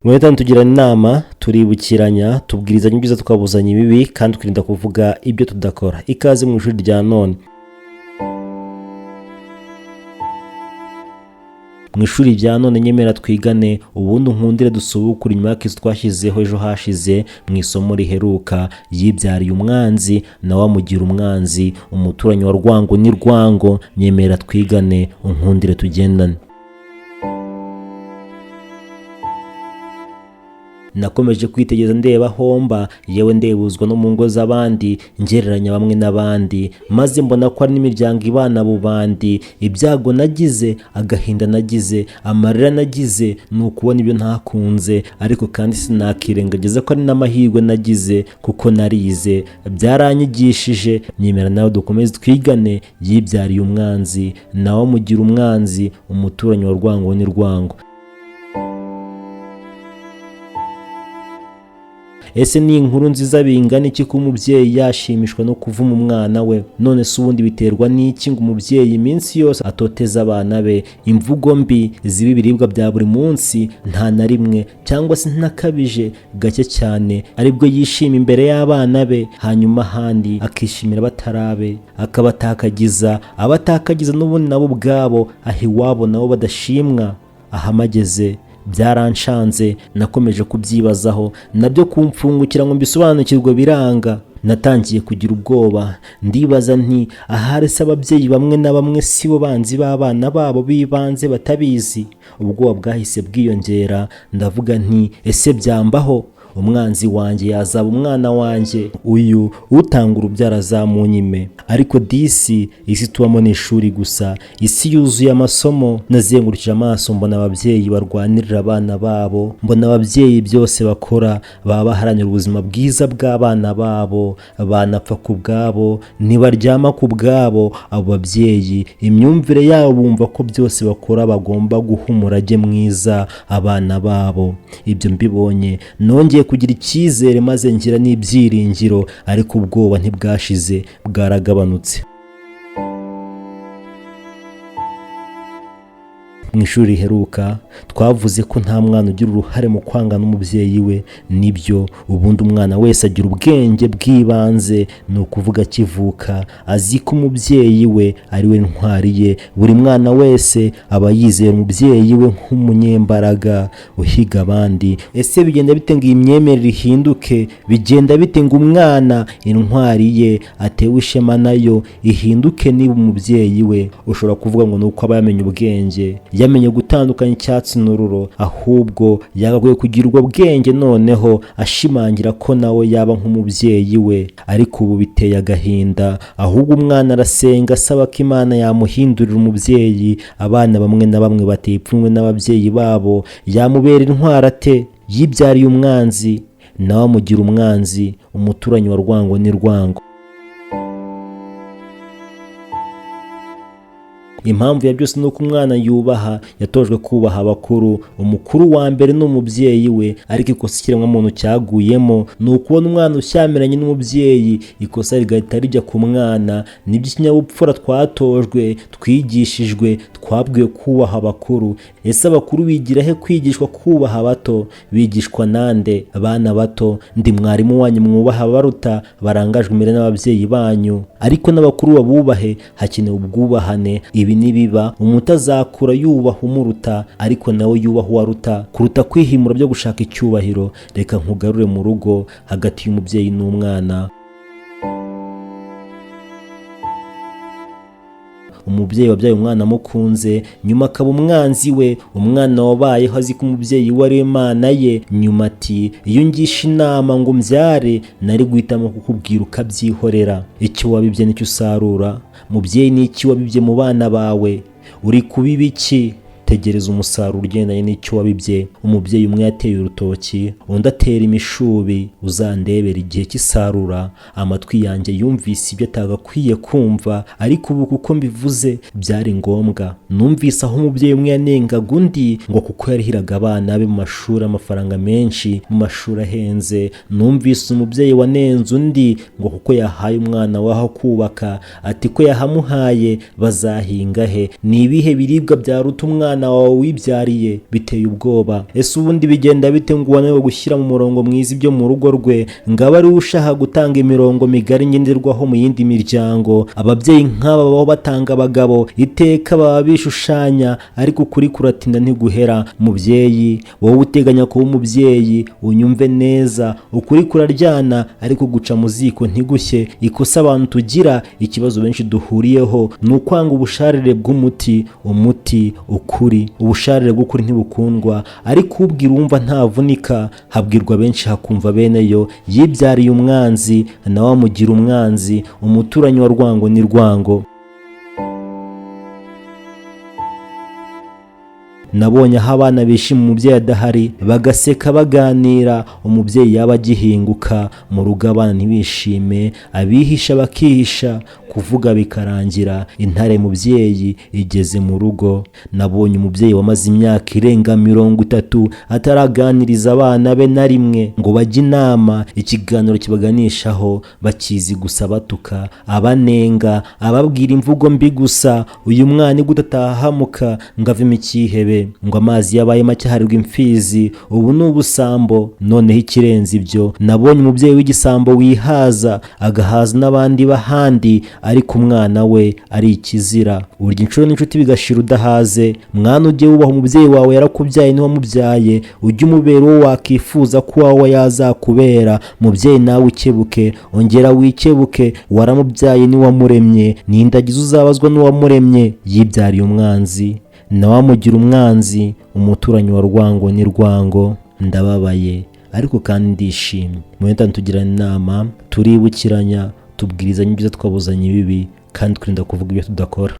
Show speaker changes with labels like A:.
A: Mweta tugirana inama, turibukiranya, tubwirizanya ibyiza tukabuzanya ibibi kandi twirinda kuvuga ibyo tudakora. Ikaze mu ishuri rya none. Mu ishuri rya none nyemera twigane ubundi nkundire dusubukura inyuma y'akisi twashyizeho ejo hashize mu isomo riheruka. Yibyariye umwanzi nawe amugira umwanzi, umuturanyi wa rwango ni rwango. Nyemera twigane unkundire tugendane. Nakomeje kwitegereza ndeba homba, yewe ndebuzwa no mu ngo z'abandi, ngereranya bamwe n'abandi, maze mbona ko ari n'imiryango ibana bubandi. Ibyago nagize, agahinda nagize, amarira nagize, ni ukubona ibyo ntakunze, ariko kandi sinakirengagiza ko ari n'amahirwe nagize kuko narize, byaranyigishije. Nyemera nawe dukomeze twigane. Yibyariye umwanzi nawe amugira umwanzi, umuturanyi wa rwango ni rwango. Ese ni inkuru nziza bingana iki ko umubyeyi yashimishwa no kuvuma umwana we? None se ubundi biterwa n'iki ngo umubyeyi iminsi yose atoteza abana be? Imvugo mbi ziba ibiribwa bya buri munsi, nta na rimwe cyangwa se ntakabije gake cyane aribwo yishima imbere y'abana be, hanyuma ahandi akishimira batarabe, akabatakagiza. Abatakagiza n'ubundi nabo ubwabo aho iwabo nabo badashimwa. Ahamageze byaranshanze, nakomeje kubyibazaho, nabyo kumfungukira ngo mbisobanukirwe biranga. Natangiye kugira ubwoba, ndibaza nti ahari se ababyeyi bamwe na bamwe sibo banzi b'abana babo bibanze batabizi. Ubwoba bwahise bwiyongera, ndavuga nti ese byambaho? Umwanzi wanjye yazaba umwana wanjye, uyu utanga urubyaro azamunyime. Ariko disi isi tubamo ni ishuri gusa, isi yuzuye amasomo. Nazengurukije amaso mbona ababyeyi barwanirira abana babo, mbona ababyeyi byose bakora baba baharanira ubuzima bwiza bw'abana babo, banapfa ku bwabo, ntibaryama ku bwabo. Abo babyeyi imyumvire yabo bumva ko byose bakora bagomba guha umurage mwiza abana babo. Ibyo mbibonye nongeye kugira icyizere maze ngira n'ibyiringiro, ariko ubwoba ntibwashize, bwaragabanutse. Mu ishuri riheruka twavuze ko nta mwana ugira uruhare mu kwanga n'umubyeyi we. Nibyo, ubundi umwana wese agira ubwenge bw'ibanze, ni ukuvuga akivuka azi ko umubyeyi we ari we ntwari ye. Buri mwana wese aba yizeye umubyeyi we nk'umunyembaraga uhiga abandi. Ese bigenda bite ngo iyi myemerere ihinduke? Bigenda bite ngo umwana intwari ye atewe ishema nayo ihinduke niba umubyeyi we? Ushobora kuvuga ngo ni uko aba yamenye ubwenge, yamenye gutandukanya icyatsi n'ururo, ahubwo yagakwiye kugira ubwo bwenge noneho ashimangira ko nawe yaba nk'umubyeyi we. Ariko ubu biteye agahinda, ahubwo umwana arasenga asaba ko Imana yamuhindurira umubyeyi. Abana bamwe na bamwe bateye ipfunwe n'ababyeyi babo, yamubera intwari ate? Yibyariye umwanzi nawe amugira umwanzi, umuturanyi wa rwango ni rwango. Impamvu ya byose ni uko umwana yubaha, yatojwe kubaha abakuru. Umukuru wa mbere ni umubyeyi we, ariko ikosa ikiremwamuntu cyaguyemo ni ukubona umwana ushyamiranye n'umubyeyi, ikosa rigahita rijya ku mwana. Nibyo ikinyabupfura twatojwe, twigishijwe, twabwiwe kubaha abakuru. Ese abakuru bigira he kwigishwa kubaha abato? Bigishwa nande? Abana bato, ndi mwarimu wanyu, mwubaha abaruta, barangajwe imbere n'ababyeyi banyu. Ariko n'abakuru babubahe, hakenewe ubwubahane. Ibi nibiba umuntu azakura yubaha umuruta, ariko nawe yubaha uwaruta, kuruta kwihimura byo gushaka icyubahiro. Reka nkugarure mu rugo hagati y'umubyeyi n'umwana. Umubyeyi wabyaye umwana amukunze, nyuma akaba umwanzi we. Umwana wabayeho azi ko umubyeyi we ari Imana ye, nyuma ati iyo ngisha inama ngo mbyare nari guhitamo kukubwira ukabyihorera. Icyo wabibye nicyo usarura. Mubyeyi, ni iki wabibye mu bana bawe? Uri kubiba iki? Tegereza umusaruro ugendanye n'icyo wabibye. Umubyeyi umwe yateye urutoki, undi atera imishubi. Uzandebera igihe cy'isarura. Amatwi yanjye yumvise ibyo atagakwiye kumva, ariko ubu kuko mbivuze byari ngombwa. Numvise aho umubyeyi umwe yanengaga undi ngo kuko yarihiraga abana be mu mashuri amafaranga menshi, mu mashuri ahenze. Numvise umubyeyi wanenze undi ngo kuko yahaye umwana we aho kubaka, ati ko yahamuhaye bazahinga he? Ni ibihe biribwa byaruta umwana umwana wawe wibyariye biteye ubwoba. Ese ubundi bigenda bite ngo wananiwe gushyira mu murongo mwiza ibyo mu rugo rwe, ngaba ari ushaka gutanga imirongo migari ngenderwaho mu yindi miryango? Ababyeyi nk'aba babaho batanga abagabo iteka, baba bishushanya, ariko ukuri kuratinda ntiguhera. Mubyeyi wowe uteganya kuba umubyeyi, unyumve neza, ukuri kuraryana ariko guca mu ziko ntigushye. Ikosa abantu tugira, ikibazo benshi duhuriyeho, ni ukwanga ubusharire bw'umuti. Ukuri, ubusharire bw'ukuri ntibukundwa, ariko ubwira uwumva ntavunika. Habwirwa benshi hakumva bene yo. Yibyariye umwanzi nawe amugira umwanzi, umuturanyi wa rwango ni rwango. Nabonye aho abana bishima umubyeyi adahari, bagaseka baganira, umubyeyi yaba agihinguka. Mu rugo abana ntibishime, abihisha bakihisha, kuvuga bikarangira. Intare mubyeyi igeze mu rugo. Nabonye umubyeyi wamaze imyaka irenga 30 ataraganiriza abana be na rimwe ngo bajye inama. Ikiganiro kibaganishaho bakizi gusa batuka, abanenga, ababwira imvugo mbi gusa. Uyu mwana igutatahamuka ngo avemo ikihebe, ngo amazi yabaye make harirwa imfizi. Ubu ni ubusambo. Noneho ikirenze ibyo, nabonye umubyeyi w'igisambo wihaza agahaza n'abandi bahandi, ariko umwana we ari ikizira. Urya inshuro n'inshuti bigashira udahaze. Mwana ujye wubaha umubyeyi wawe, yarakubyaye niwe wamubyaye. Ujye umubera uwo wakifuza ko wawe yazakubera. Mubyeyi nawe ukebuke, ongera wikebuke, waramubyaye niwe wamuremye. Nindagize uzabazwa n'uwamuremye. Yibyariye umwanzi nawe amugira umwanzi, umuturanyi wa rwango ni rwango. Ndababaye ariko kandi ndishimye. Mwenda tugirana inama, turibukiranya, tubwirizanya ibyiza, twabuzanya ibibi, kandi twirinda kuvuga ibyo tudakora.